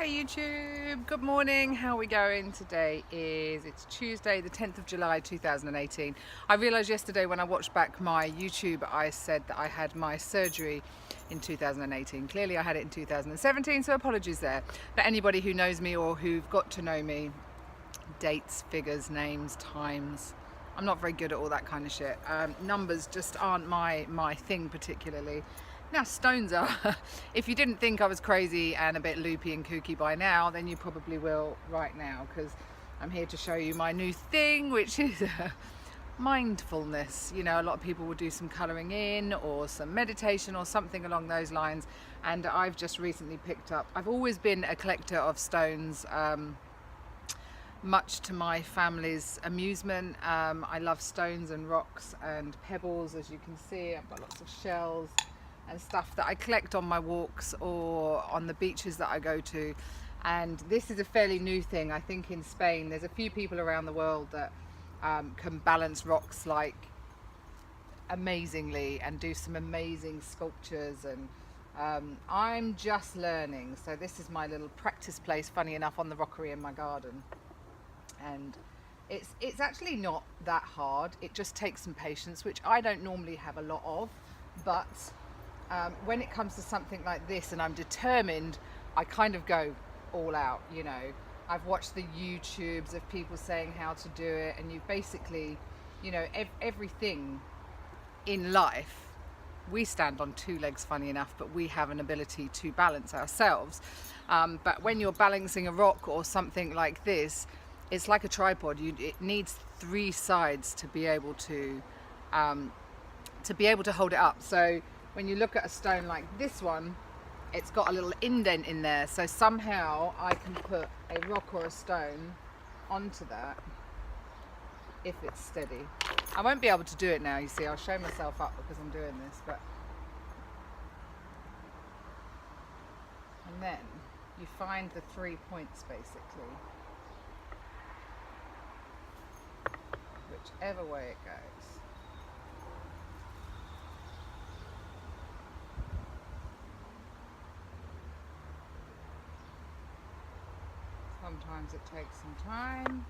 Hi YouTube, good morning. How are we going? Today it's Tuesday the 10th of July 2018. I realised yesterday when I watched back my YouTube I said that I had my surgery in 2018. Clearly I had it in 2017, so apologies there. But anybody who knows me or who've got to know me, dates, figures, names, times, I'm not very good at all that kind of shit. Numbers just aren't my thing particularly. Now stones are. If you didn't think I was crazy and a bit loopy and kooky by now, then you probably will right now, because I'm here to show you my new thing, which is mindfulness. You know, a lot of people will do some colouring in or some meditation or something along those lines, and I've just recently picked up, I've always been a collector of stones, much to my family's amusement. I love stones and rocks and pebbles. As you can see, I've got lots of shells and stuff that I collect on my walks or on the beaches that I go to. And this is a fairly new thing. I think in Spain there's a few people around the world that can balance rocks like amazingly and do some amazing sculptures, and I'm just learning. So this is my little practice place, funny enough, on the rockery in my garden. And it's actually not that hard. It just takes some patience, which I don't normally have a lot of, but when it comes to something like this and I'm determined, I kind of go all out, you know. I've watched the YouTubes of people saying how to do it, and you basically, you know, everything in life, we stand on two legs, funny enough, but we have an ability to balance ourselves. But when you're balancing a rock or something like this, it's like a tripod. It needs three sides to be able to hold it up. So when you look at a stone like this one, it's got a little indent in there, so somehow I can put a rock or a stone onto that if it's steady. I won't be able to do it now, you see. I'll show myself up because I'm doing this, but and then you find the 3 points basically, whichever way it goes. Sometimes it takes some time.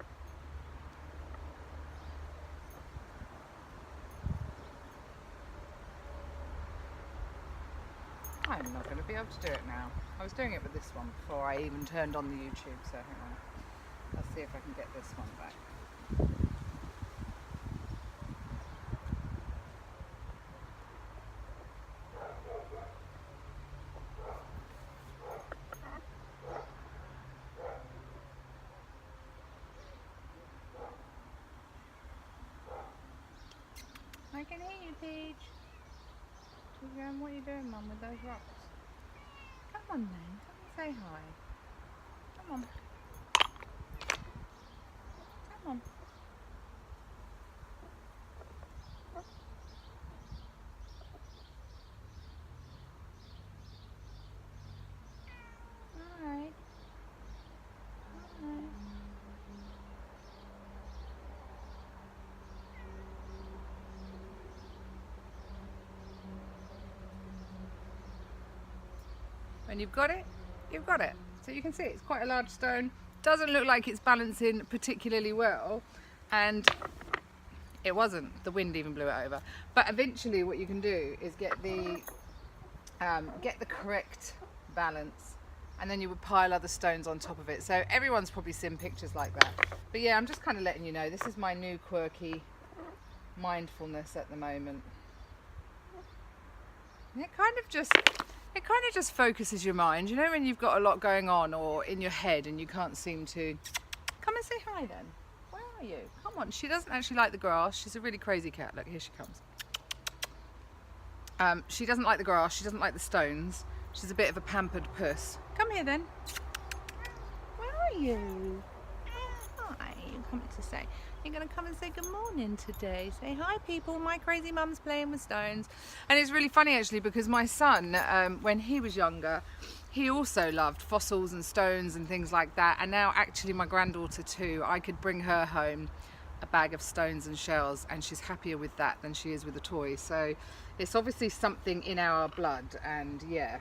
I'm not going to be able to do it now. I was doing it with this one before I even turned on the YouTube, so hang on. Let's see if I can get this one back. I can hear you, Paige. What are you doing, Mum, with those rocks? Come on then, come and say hi. Come on. Come on. Alright. Alright. When you've got it, you've got it. So you can see it's quite a large stone. Doesn't look like it's balancing particularly well, and it wasn't. The wind even blew it over. But eventually what you can do is get the correct balance, and then you would pile other stones on top of it. So everyone's probably seen pictures like that. But yeah, I'm just kind of letting you know, this is my new quirky mindfulness at the moment. And it kind of just focuses your mind, you know, when you've got a lot going on or in your head and you can't seem to. Come and say hi then. Where are you? Come on. She doesn't actually like the grass. She's a really crazy cat. Look, here she comes. She doesn't like the grass. She doesn't like the stones. She's a bit of a pampered puss. Come here then. Where are you? Hi. You're coming to say. You're going to come and say good morning today. Say hi, people. My crazy mum's playing with stones. And it's really funny, actually, because my son, when he was younger, he also loved fossils and stones and things like that. And now, actually, my granddaughter, too, I could bring her home a bag of stones and shells, and she's happier with that than she is with a toy. So it's obviously something in our blood. And, yeah,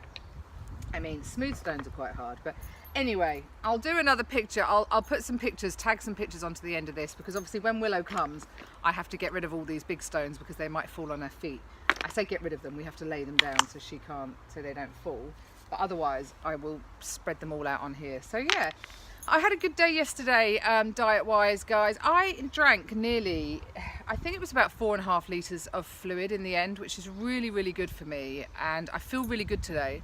I mean, smooth stones are quite hard, but anyway, I'll do another picture. I'll put some pictures, tag some pictures onto the end of this, because obviously when Willow comes, I have to get rid of all these big stones because they might fall on her feet. I say get rid of them, we have to lay them down so she can't, so they don't fall. But otherwise, I will spread them all out on here. So yeah, I had a good day yesterday, diet-wise, guys. I drank nearly, I think it was about 4.5 litres of fluid in the end, which is really, really good for me. And I feel really good today.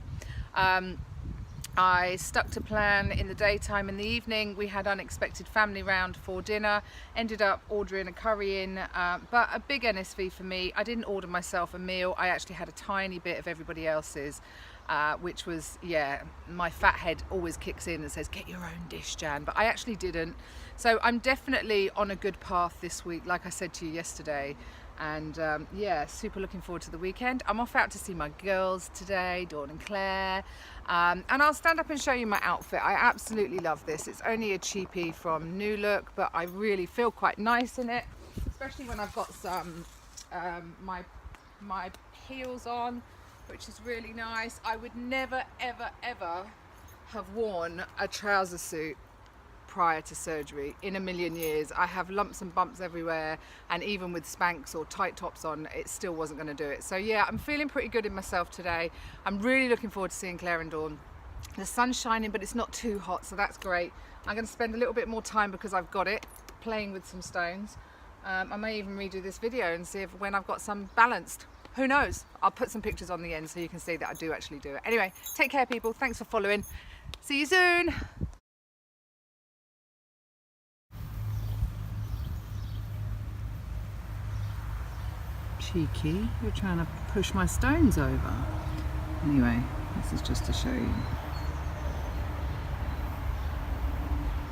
I stuck to plan in the daytime. In the evening, we had unexpected family round for dinner. Ended up ordering a curry in, but a big NSV for me. I didn't order myself a meal. I actually had a tiny bit of everybody else's. Which was, yeah, my fat head always kicks in and says, get your own dish, Jan, but I actually didn't. So I'm definitely on a good path this week, like I said to you yesterday. And yeah, super looking forward to the weekend. I'm off out to see my girls today, Dawn and Claire. And I'll stand up and show you my outfit. I absolutely love this. It's only a cheapie from New Look, but I really feel quite nice in it, especially when I've got some my heels on, which is really nice. I would never, ever, ever have worn a trouser suit prior to surgery in a million years. I have lumps and bumps everywhere, and even with Spanx or tight tops on, it still wasn't going to do it. So yeah, I'm feeling pretty good in myself today. I'm really looking forward to seeing Claire and Dawn. The sun's shining, but it's not too hot, so that's great. I'm going to spend a little bit more time, because I've got it, playing with some stones. I may even redo this video and see if when I've got some balanced. Who knows? I'll put some pictures on the end so you can see that I do actually do it. Anyway, take care, people. Thanks for following. See you soon. Cheeky, you're trying to push my stones over. Anyway, this is just to show you.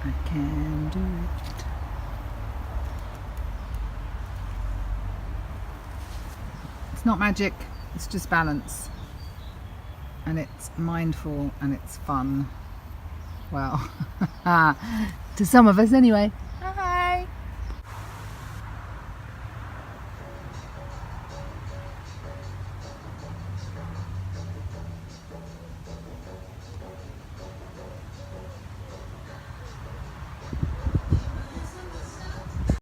I can do it. It's not magic, it's just balance. And it's mindful and it's fun. Well, to some of us anyway.